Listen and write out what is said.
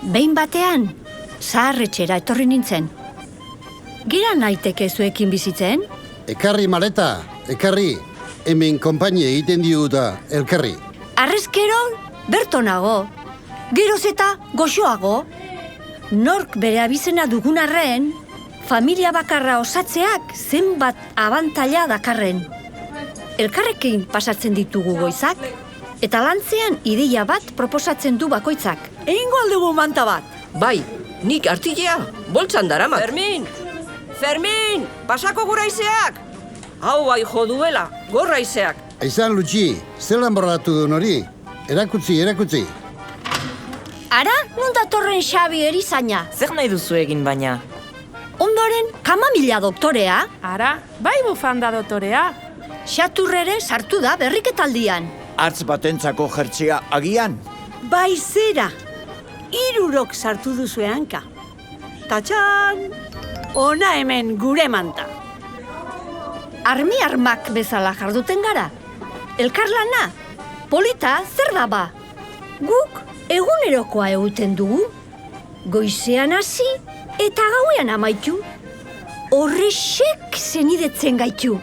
Behin batean, zaharretxera etorri nintzen. Gira naiteke zuekin bizitzen? Ekarri maleta, ekarri. Hemen konpainia egiten diguta, elkarri. Arrezkero, bertonago. Geroz eta goxoago. Nork bere abizena dugun arren, familia bakarra osatzeak zenbat abantaila dakarren. Elkarrekin pasatzen ditugu goizak, eta lantzean ideia bat proposatzen du bakoitzak. Egingo aldugu manta bat. Bai, nik artilea, boltsan daramat. Fermin, pasako gura izeak. Hau bai jo duela, gorra izeak. Aizan Lutxi, zelan borratu duen hori? Erakutsi. Ara, non datorren Xabi erizaina? Zer nahi duzu egin baina? Ondoren, kamamila doktorea, Ara, bai bufanda dotorea. xaturrere sartu da berriketaldian. Artz batentzako jertzia agian? Bai zera. 3 sartu duzu hanka. Tatxan! Ona hemen gure manta. Armak bezala jarduten gara. Elkarlana, polita zer da ba? Guk egunerokoa egiten dugu. Goizean hasi eta gauean amaitu. Horrexek zenidetzen gaitu.